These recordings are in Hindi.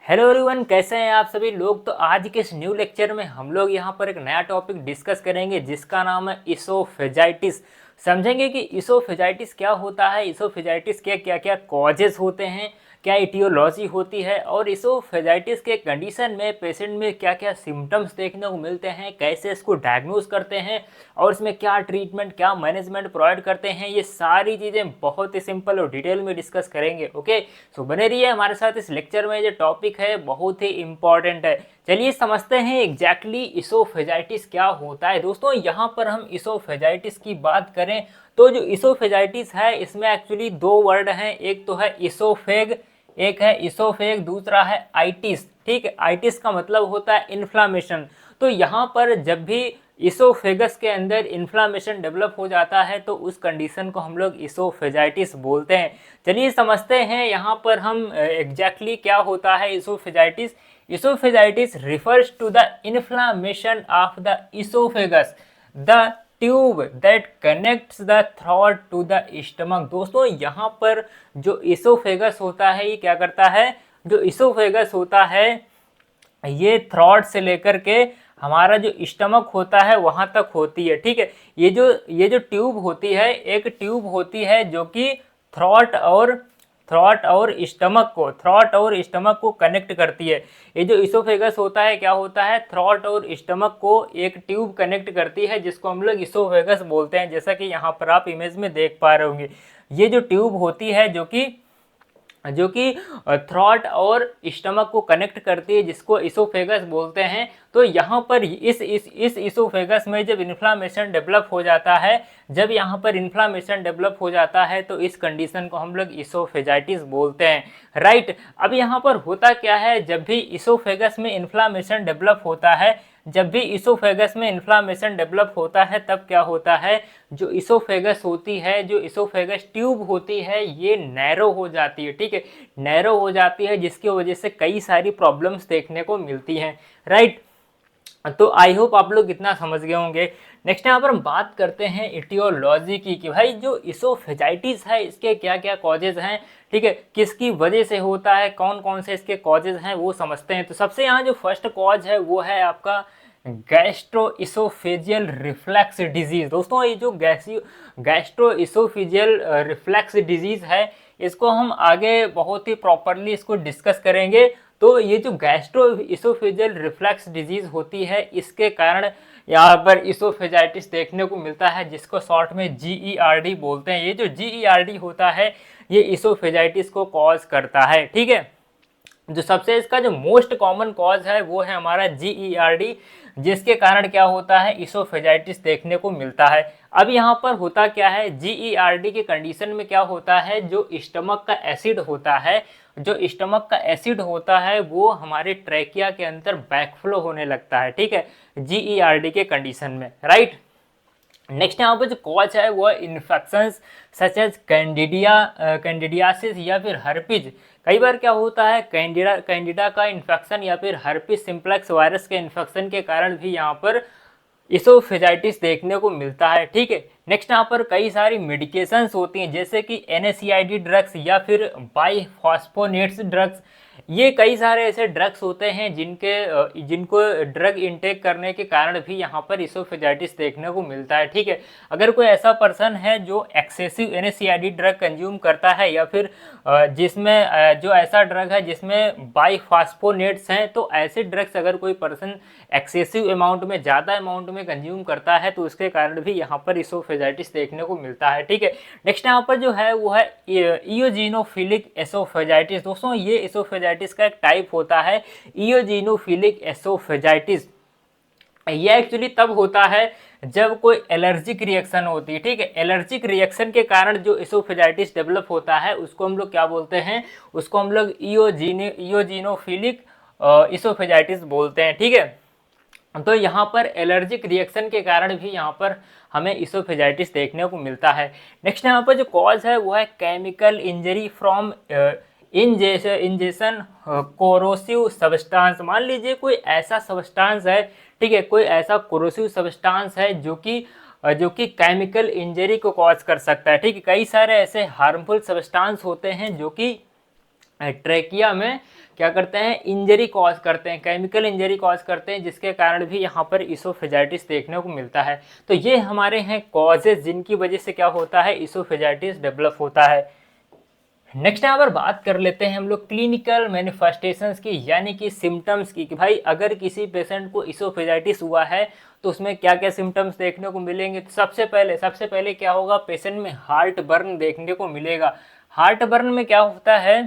हेलो एवरीवन, कैसे हैं आप सभी लोग। तो आज के इस न्यू लेक्चर में हम लोग यहाँ पर एक नया टॉपिक डिस्कस करेंगे जिसका नाम है इसोफेजाइटिस। समझेंगे कि इसोफेजाइटिस क्या होता है, इसोफेजाइटिस के क्या क्या कॉजेस होते हैं, क्या इटियोलॉजी होती है और इसोफेजाइटिस के कंडीशन में पेशेंट में क्या क्या सिम्टम्स देखने को मिलते हैं, कैसे इसको डायग्नोज करते हैं और इसमें क्या ट्रीटमेंट क्या मैनेजमेंट प्रोवाइड करते हैं। ये सारी चीज़ें बहुत ही सिंपल और डिटेल में डिस्कस करेंगे। ओके, सो बने रहिए हमारे साथ इस लेक्चर में। जो टॉपिक है बहुत ही इंपॉर्टेंट है। चलिए समझते हैं एग्जैक्टली इसोफेजाइटिस क्या होता है। दोस्तों यहाँ पर हम इसोफेजाइटिस की बात करें तो जो इसोफेजाइटिस है इसमें एक्चुअली दो वर्ड हैं, एक तो है इसोफेग, एक है इसोफेग, दूसरा है आइटिस। ठीक है, आइटिस का मतलब होता है इन्फ्लामेशन। तो यहाँ पर जब भी इसोफेगस के अंदर इन्फ्लामेशन डेवलप हो जाता है तो उस कंडीशन को हम लोग इसोफेजाइटिस बोलते हैं। चलिए समझते हैं यहाँ पर हम एग्जैक्टली क्या होता है oesophagitis. Oesophagitis refers to the inflammation of the oesophagus, the tube that connects the throat to the stomach. दोस्तों यहाँ पर जो इसोफेगस होता है ये क्या करता है, जो इसोफेगस होता है ये थ्रोट से लेकर के हमारा जो स्टमक होता है वहां तक होती है। ठीक है, ये जो ट्यूब होती है, एक ट्यूब होती है जो कि थ्रोट और स्टमक को कनेक्ट करती है। ये जो इसोफेगस होता है क्या होता है, थ्रोट और स्टमक को एक ट्यूब कनेक्ट करती है जिसको हम लोग इसोफेगस बोलते हैं, जैसा कि यहाँ पर आप इमेज में देख पा रहे होंगे। ये जो ट्यूब होती है जो कि थ्रोट और स्टमक को कनेक्ट करती है जिसको इसोफेगस बोलते हैं। तो यहाँ पर इस इसोफेगस में जब इन्फ्लामेशन डेवलप हो जाता है, जब यहाँ पर इन्फ्लामेशन डेवलप हो जाता है तो इस कंडीशन को हम लोग इसोफेजाइटिस बोलते हैं। राइट, अब यहाँ पर होता क्या है, जब भी इसोफेगस में इन्फ्लामेशन डेवलप होता है, जब भी इसोफेगस में इन्फ्लामेशन डेवलप होता है तब क्या होता है, जो इसोफेगस होती है, जो इसोफेगस ट्यूब होती है ये नैरो हो जाती है। ठीक है, नैरो हो जाती है जिसकी वजह से कई सारी प्रॉब्लम्स देखने को मिलती हैं। राइट, तो आई होप आप लोग इतना समझ गए होंगे। नेक्स्ट यहाँ पर हम बात करते हैं इटियोलॉजी की कि भाई जो इसोफेजाइटिस है इसके क्या क्या कॉजेज हैं। ठीक है, किसकी वजह से होता है, कौन कौन से इसके कॉजेज हैं वो समझते हैं। तो सबसे यहाँ जो फर्स्ट कॉज है वो है आपका गैस्ट्रोइसोफेजियल रिफ्लैक्स डिजीज। दोस्तों ये जो गैस्ट्रोइसोफेजियल रिफ्लैक्स डिजीज है इसको हम आगे बहुत ही प्रॉपरली इसको डिस्कस करेंगे। तो ये जो गैस्ट्रोइसोफेजियल रिफ्लैक्स डिजीज होती है इसके कारण यहाँ पर इसोफेजाइटिस देखने को मिलता है जिसको शॉर्ट में GERD बोलते हैं। ये जो GERD होता है ये इसोफेजाइटिस को कॉज करता है। ठीक है, जो सबसे इसका जो मोस्ट कॉमन कॉज है वो है हमारा GERD, जिसके कारण क्या होता है इसोफेजाइटिस देखने को मिलता है। अब यहाँ पर होता क्या है, GERD के कंडीशन में क्या होता है, जो स्टमक का एसिड होता है, जो स्टमक का एसिड होता है वो हमारे ट्रैकिया के अंदर बैकफ्लो होने लगता है। ठीक है, GERD के कंडीशन में। राइट, नेक्स्ट यहाँ पर जो कॉज है वो इन्फेक्शंस सच एज कैंडिडियासिस या फिर हर्पिज। कई बार क्या होता है कैंडिडा का इन्फेक्शन या फिर हर्पिज सिंप्लेक्स वायरस के इन्फेक्शन के कारण भी यहाँ पर इसोफेजाइटिस देखने को मिलता है। ठीक है, नेक्स्ट यहाँ पर कई सारी मेडिकेशंस होती हैं जैसे कि NSAID ड्रग्स या फिर बाइफॉस्फोनेट्स ड्रग्स। ये कई सारे ऐसे ड्रग्स होते हैं जिनको ड्रग इनटेक करने के कारण भी यहाँ पर इसोफेजाइटिस देखने को मिलता है। ठीक है, अगर कोई ऐसा पर्सन है जो एक्सेसिव NSAID ड्रग कंज्यूम करता है या फिर जिसमें जो ऐसा ड्रग है जिसमें बाइफॉस्फोनेट्स हैं, तो ऐसे ड्रग्स अगर कोई पर्सन एक्सेसिव अमाउंट में, ज़्यादा अमाउंट में कंज्यूम करता है तो उसके कारण भी यहाँ पर इसोफेजाइटिस देखने को मिलता है। ठीक है, नेक्स्ट यहाँ पर जो है वो है इयोजिनोफिलिक एसोफेजाइटिस। दोस्तों ये एसोफेजाइटिस का एक टाइप होता है इयोजिनोफिलिक एसोफेजाइटिस। ये एक्चुअली तब होता है जब कोई एलर्जिक रिएक्शन होती है। ठीक है, एलर्जिक रिएक्शन के कारण जो इसोफेजाइटिस डेवलप होता है उसको हम लोग क्या बोलते हैं, उसको हम लोग इयोजिनोफिलिक इसोफेजाइटिस बोलते हैं। ठीक है, तो यहाँ पर एलर्जिक रिएक्शन के कारण भी यहाँ पर हमें इसोफेजाइटिस देखने को मिलता है। नेक्स्ट यहाँ पर जो कॉज है वो है chemical injury from ingestion corrosive substance. मान लीजिए कोई ऐसा सब्सटेंस है, ठीक है, कोई ऐसा कोरोसिव सब्सटेंस है जो कि केमिकल इंजरी को कॉज कर सकता है। ठीक है, कई सारे ऐसे हार्मफुल सब्सटेंस होते हैं जो कि ट्रेकिया में क्या करते हैं, इंजरी कॉज करते हैं, केमिकल इंजरी कॉज करते हैं, जिसके कारण भी यहाँ पर इसोफेजाइटिस देखने को मिलता है। तो ये हमारे हैं कॉजेज जिनकी वजह से क्या होता है, इसोफेजाइटिस डेवलप होता है। नेक्स्ट यहाँ पर बात कर लेते हैं हम लोग क्लिनिकल मैनिफेस्टेशंस की, यानी कि सिम्टम्स की, कि भाई अगर किसी पेशेंट को इसोफेजाइटिस हुआ है तो उसमें क्या क्या सिम्टम्स देखने को मिलेंगे। तो सबसे पहले क्या होगा, पेशेंट में हार्ट बर्न देखने को मिलेगा। हार्ट बर्न में क्या होता है,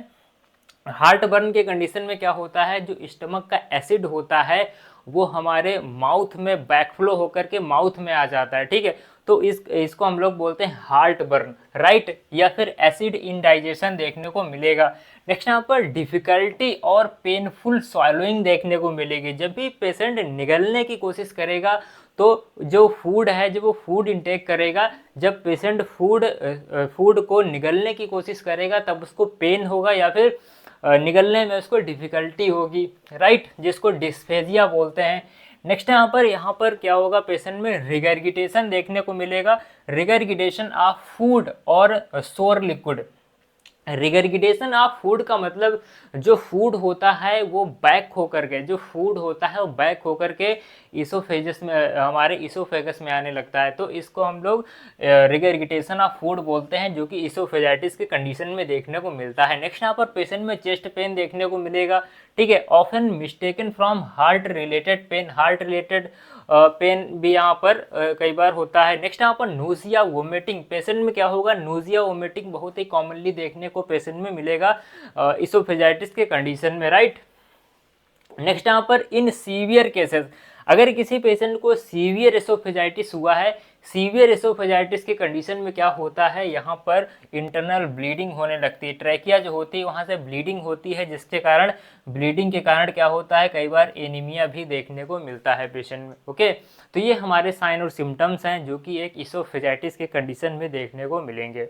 हार्ट बर्न के कंडीशन में क्या होता है, जो स्टमक का एसिड होता है वो हमारे माउथ में बैकफ्लो होकर के माउथ में आ जाता है, ठीक है। तो इसको हम लोग बोलते हैं हार्ट बर्न, राइट, या फिर एसिड इंडाइजेशन देखने को मिलेगा। नेक्स्ट यहाँ पर डिफिकल्टी और पेनफुल स्वॉलोइंग देखने को मिलेगी। जब भी पेशेंट निगलने की कोशिश करेगा तो जो फूड है, जब वो फूड इंटेक करेगा, जब पेशेंट फूड को निगलने की कोशिश करेगा तब उसको पेन होगा या फिर निगलने में उसको डिफ़िकल्टी होगी, राइट, जिसको डिस्फेजिया बोलते हैं। नेक्स्ट यहाँ पर क्या होगा, पेशेंट में रिगर्गिटेशन देखने को मिलेगा, रिगर्गिटेशन ऑफ फूड और सोर लिक्विड। रिगर्गिटेशन ऑफ फूड का मतलब जो फूड होता है वो बैक होकर के, जो फूड होता है वो बैक होकर के इसोफेगस में, हमारे इसोफेगस में आने लगता है। तो इसको हम लोग रिगर्गिटेशन ऑफ फूड बोलते हैं, जो कि इसोफेजाइटिस के कंडीशन में देखने को मिलता है। नेक्स्ट यहाँ पर पेशेंट में चेस्ट पेन देखने को मिलेगा, ठीक है, often mistaken from heart related pen, heart related pen भी यहाँ पर कई बार होता है। नेक्स्ट यहाँ पर नोजिया वोमिटिंग, पेशेंट में क्या होगा, नोजिया वोमिटिंग बहुत ही कॉमनली देखने को पेशेंट में मिलेगा इसोफेजाइटिस के कंडीशन में, राइट। नेक्स्ट यहाँ पर इन सीवियर केसेस, अगर किसी पेशेंट को सीवियर एसोफेजाइटिस हुआ है, सीवियर एसोफेजाइटिस के कंडीशन में क्या होता है, यहाँ पर इंटरनल ब्लीडिंग होने लगती है, ट्रैकिया जो होती है वहाँ से ब्लीडिंग होती है, जिसके कारण ब्लीडिंग के कारण क्या होता है, कई बार एनीमिया भी देखने को मिलता है पेशेंट में। ओके, तो ये हमारे साइन और सिम्टम्स हैं जो कि एक इसोफेजाइटिस के कंडीशन में देखने को मिलेंगे।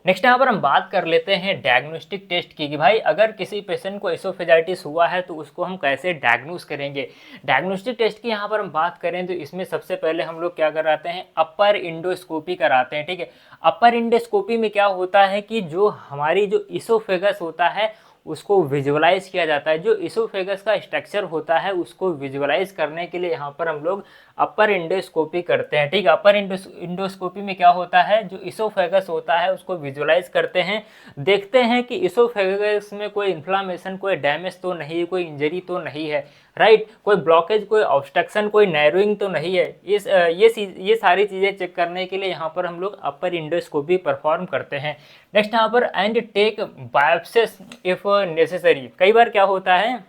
नेक्स्ट यहाँ पर हम बात कर लेते हैं डायग्नोस्टिक टेस्ट की, कि भाई अगर किसी पेशेंट को एसोफेजाइटिस हुआ है तो उसको हम कैसे डायग्नोस करेंगे। डायग्नोस्टिक टेस्ट की यहाँ पर हम बात करें तो इसमें सबसे पहले हम लोग क्या कराते हैं, अपर इंडोस्कोपी कराते हैं, ठीक है। अपर इंडोस्कोपी में क्या होता है कि जो हमारी जो इसोफेगस होता है उसको विजुअलाइज किया जाता है, जो इसोफेगस का स्ट्रक्चर होता है उसको विजुअलाइज करने के लिए यहाँ पर हम लोग अपर इंडोस्कोपी करते हैं, ठीक है। अपर इंडोस्कोपी में क्या होता है, जो इसोफेगस होता है उसको विजुअलाइज करते हैं, देखते हैं कि इसोफेगस में कोई इन्फ्लामेशन, कोई डैमेज तो नहीं, कोई इंजरी तो नहीं है, राइट, कोई ब्लॉकेज, कोई ऑब्स्ट्रक्शन, कोई नैरोइंग तो नहीं है। ये सारी चीज़ें चेक करने के लिए यहाँ पर हम लोग अपर इंडोस्कोपी परफॉर्म करते हैं। नेक्स्ट यहाँ पर एंड टेक बायोप्सिस इफ नेसेसरी, कई बार क्या होता है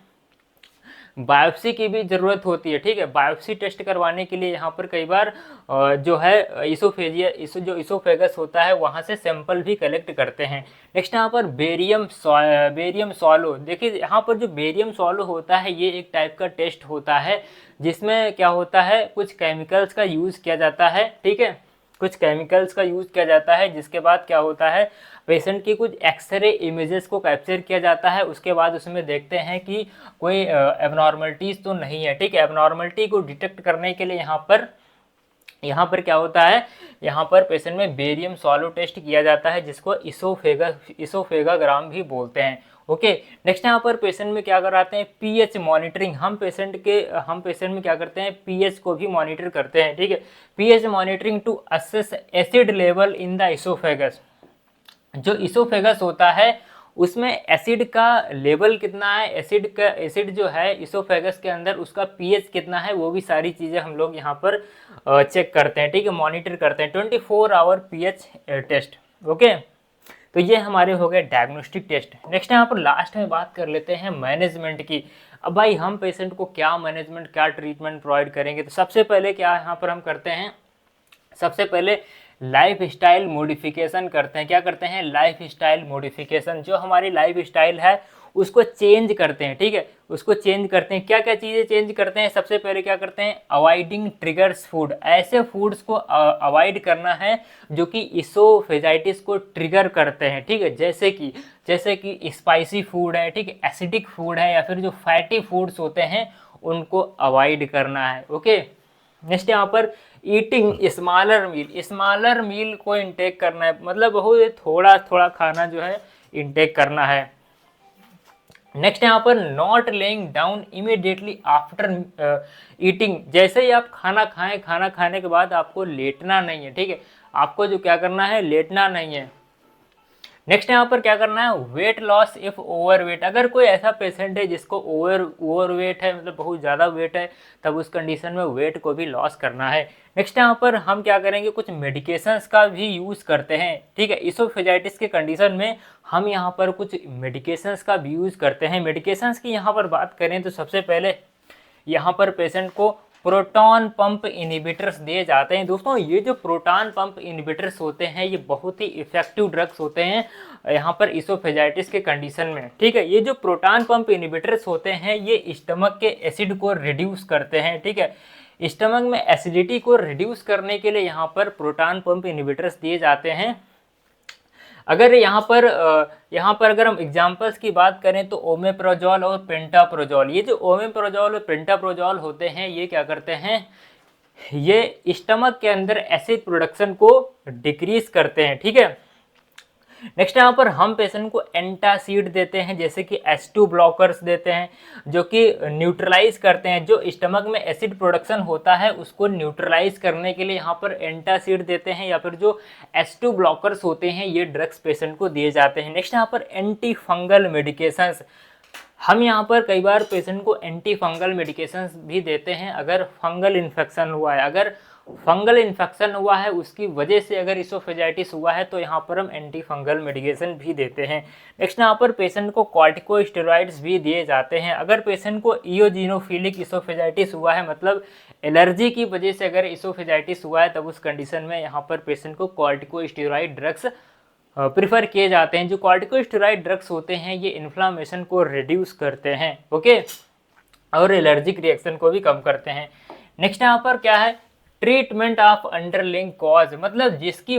बायोप्सी की भी ज़रूरत होती है, ठीक है। बायोप्सी टेस्ट करवाने के लिए यहाँ पर कई बार जो है जो इसोफेगस होता है वहाँ से सैंपल भी कलेक्ट करते हैं। नेक्स्ट यहाँ पर बेरियम सॉलो, देखिए यहाँ पर जो बेरियम सॉलो होता है ये एक टाइप का टेस्ट होता है जिसमें क्या होता है, कुछ केमिकल्स का यूज़ किया जाता है, ठीक है, कुछ केमिकल्स का यूज़ किया जाता है, जिसके बाद क्या होता है, पेशेंट की कुछ एक्सरे इमेजेस को कैप्चर किया जाता है, उसके बाद उसमें देखते हैं कि कोई एबनॉर्मलिटीज़ तो नहीं है, ठीक है। एबनॉर्मलिटी को डिटेक्ट करने के लिए यहाँ पर क्या होता है, यहाँ पर पेशेंट में बेरियम सॉलो टेस्ट किया जाता है, जिसको इसोफेगाग्राम भी बोलते हैं। ओके, नेक्स्ट यहाँ पर पेशेंट में क्या कराते हैं, पीएच मॉनिटरिंग, हम पेशेंट में क्या करते हैं, पीएच को भी मॉनिटर करते हैं, ठीक है। PH monitoring to assess acid level in the oesophagus, जो इसोफेगस होता है उसमें एसिड का लेवल कितना है, एसिड जो है इसोफेगस के अंदर उसका पीएच कितना है, वो भी सारी चीज़ें हम लोग यहाँ पर चेक करते हैं, ठीक है, मॉनिटर करते हैं। 24 आवर पीएच टेस्ट। ओके, तो ये हमारे हो गए डायग्नोस्टिक टेस्ट। नेक्स्ट यहाँ पर लास्ट में बात कर लेते हैं मैनेजमेंट की। अब भाई हम पेशेंट को क्या मैनेजमेंट, क्या ट्रीटमेंट प्रोवाइड करेंगे, तो सबसे पहले क्या यहाँ पर हम करते हैं, सबसे पहले लाइफ स्टाइल मॉडिफिकेशन करते हैं। क्या करते हैं, लाइफ स्टाइल मॉडिफिकेशन, जो हमारी लाइफ स्टाइल है उसको चेंज करते हैं, ठीक है, उसको चेंज करते हैं। क्या क्या चीज़ें चेंज करते हैं, सबसे पहले क्या करते हैं, अवॉइडिंग ट्रिगर्स फूड, ऐसे फूड्स को अवॉइड करना है जो कि इसोफेजाइटिस को ट्रिगर करते हैं, ठीक है, जैसे कि स्पाइसी फूड है, ठीक है, एसिडिक फूड है, या फिर जो फैटी फूड्स होते हैं उनको अवॉइड करना है। ओके, नेक्स्ट यहाँ पर ईटिंग स्मॉलर मील को इंटेक करना है, मतलब बहुत थोड़ा थोड़ा खाना जो है इंटेक करना है। नेक्स्ट यहाँ पर not laying down immediately after eating, जैसे ही आप खाना खाएं, खाना खाने के बाद आपको लेटना नहीं है, ठीक है, आपको जो क्या करना है, लेटना नहीं है। नेक्स्ट यहाँ पर क्या करना है, वेट लॉस इफ ओवरवेट, अगर कोई ऐसा पेशेंट है जिसको ओवरवेट है, मतलब बहुत ज़्यादा वेट है, तब उस कंडीशन में वेट को भी लॉस करना है। नेक्स्ट यहाँ पर हम क्या करेंगे, कुछ मेडिकेशंस का भी यूज़ करते हैं, ठीक है, इसोफेजाइटिस के कंडीशन में हम यहाँ पर कुछ मेडिकेशंस का भी यूज़ करते हैं। मेडिकेशंस की यहाँ पर बात करें तो सबसे पहले यहाँ पर पेशेंट को प्रोटॉन पंप इनहिबिटर्स दिए जाते हैं। दोस्तों ये जो प्रोटॉन पंप इनहिबिटर्स होते हैं ये बहुत ही इफेक्टिव ड्रग्स होते हैं यहाँ पर इसोफेजाइटिस के कंडीशन में, ठीक है। ये जो प्रोटॉन पंप इनहिबिटर्स होते हैं ये स्टमक के एसिड को रिड्यूस करते हैं, ठीक है। स्टमक में एसिडिटी को रिड्यूस करने के लिए यहाँ पर प्रोटॉन पंप इनहिबिटर्स दिए जाते हैं। अगर यहाँ पर अगर हम एग्जांपल्स की बात करें तो ओमेप्रोजोल और पेंटाप्रोजोल, ये जो ओमेप्रोजोल और पेंटाप्रोजोल होते हैं ये क्या करते हैं, ये स्टमक के अंदर एसिड प्रोडक्शन को डिक्रीज करते हैं, ठीक है। नेक्स्ट यहाँ पर हम पेशेंट को एंटासिड देते हैं, जैसे कि H2 ब्लॉकर्स देते हैं जो कि न्यूट्रलाइज करते हैं, जो स्टमक में एसिड प्रोडक्शन होता है उसको न्यूट्रलाइज करने के लिए यहाँ पर एंटासिड देते हैं, या फिर जो H2 ब्लॉकर्स होते हैं ये ड्रग्स पेशेंट को दिए जाते हैं। नेक्स्ट यहाँ पर एंटी फंगल मेडिकेशंस, हम यहाँ पर कई बार पेशेंट को एंटी फंगल मेडिकेशंस भी देते हैं अगर फंगल इन्फेक्शन हुआ है, अगर फंगल इन्फेक्शन हुआ है उसकी वजह से अगर इसोफेजाइटिस हुआ है तो यहाँ पर हम एंटी फंगल मेडिकेशन भी देते हैं। नेक्स्ट यहाँ पर पेशेंट को कॉर्टिकोस्टेरॉइड्स भी दिए जाते हैं। अगर पेशेंट को इयोजिनोफिलिक इसोफेजाइटिस हुआ है, मतलब एलर्जी की वजह से अगर इसोफेजाइटिस हुआ है, तब उस कंडीशन में यहाँ पर पेशेंट को कॉर्टिकोस्टेरॉइड ड्रग्स प्रिफर किए जाते हैं। जो कॉर्टिकोस्टेरॉइड ड्रग्स होते हैं ये इन्फ्लामेशन को रिड्यूस करते हैं, ओके, और एलर्जिक रिएक्शन को भी कम करते हैं। नेक्स्ट यहाँ पर क्या है, ट्रीटमेंट ऑफ अंडरलिंग कॉज, मतलब जिसकी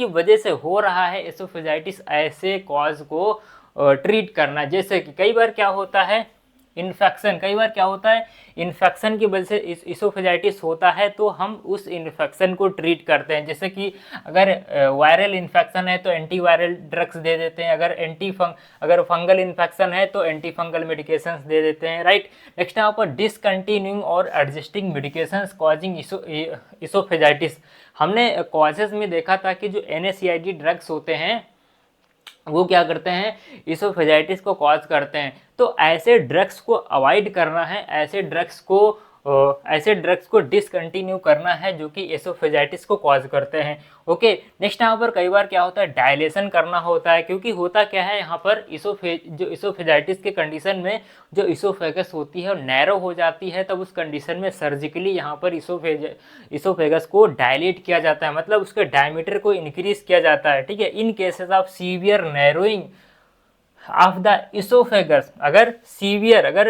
वजह से हो रहा है एसोफेजाइटिस, ऐसे कॉज को ट्रीट करना। जैसे कि कई बार क्या होता है, इन्फेक्शन की वजह से इसोफेजाइटिस होता है तो हम उस इन्फेक्शन को ट्रीट करते हैं। जैसे कि अगर वायरल इन्फेक्शन है तो एंटीवायरल ड्रग्स दे देते हैं, अगर फंगल इन्फेक्शन है तो एंटी फंगल मेडिकेशंस दे देते हैं, राइट। नेक्स्ट यहाँ पर डिसकंटिन्यूइंग और एडजस्टिंग मेडिकेशंस कॉजिंग इसोफेजाइटिस, हमने कॉजेज में देखा था कि जो NSAID ड्रग्स होते हैं वो क्या करते हैं, इसोफेजाइटिस को कॉज करते हैं। तो ऐसे ड्रग्स को अवॉइड करना है, ऐसे ड्रग्स को डिसकंटिन्यू करना है जो कि एसोफेजाइटिस को कॉज करते हैं, ओके। नेक्स्ट यहाँ पर कई बार क्या होता है, डायलेशन करना होता है, क्योंकि होता क्या है यहाँ पर जो इसोफेजाइटिस के कंडीशन में जो इसोफेगस होती है वो नैरो हो जाती है, तब उस कंडीशन में सर्जिकली यहाँ पर इसोफेगस को डायलेट किया जाता है, मतलब उसके डायमीटर को इंक्रीज किया जाता है, ठीक है। In cases of severe narrowing of the oesophagus, अगर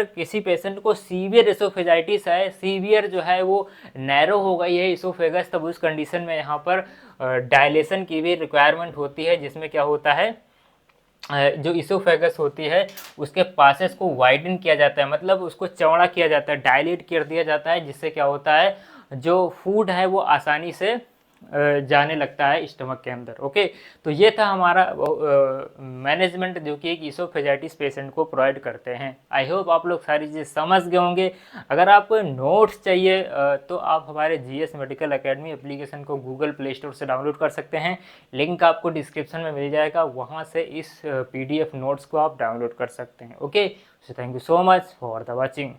किसी पेशेंट को सीवियर इसोफेजाइटिस है, सीवियर जो है वो नैरो हो गई है इसोफेगस, तब उस कंडीशन में यहाँ पर डायलेशन की भी रिक्वायरमेंट होती है, जिसमें क्या होता है, जो इसोफेगस होती है उसके पासेस को वाइडन किया जाता है, मतलब उसको चौड़ा किया जाता है, डायलेट कर दिया जाता है, जिससे क्या होता है जो फूड है वो आसानी से जाने लगता है स्टमक के अंदर, ओके। तो ये था हमारा मैनेजमेंट जो कि एक इसोफेजाइटिस पेशेंट को प्रोवाइड करते हैं। आई होप आप लोग सारी चीज़ समझ गए होंगे। अगर आपको नोट्स चाहिए तो आप हमारे GS मेडिकल एकेडमी एप्लीकेशन को गूगल प्ले स्टोर से डाउनलोड कर सकते हैं, लिंक आपको डिस्क्रिप्शन में मिल जाएगा, वहाँ से इस PDF नोट्स को आप डाउनलोड कर सकते हैं, okay. So thank you so much for the watching.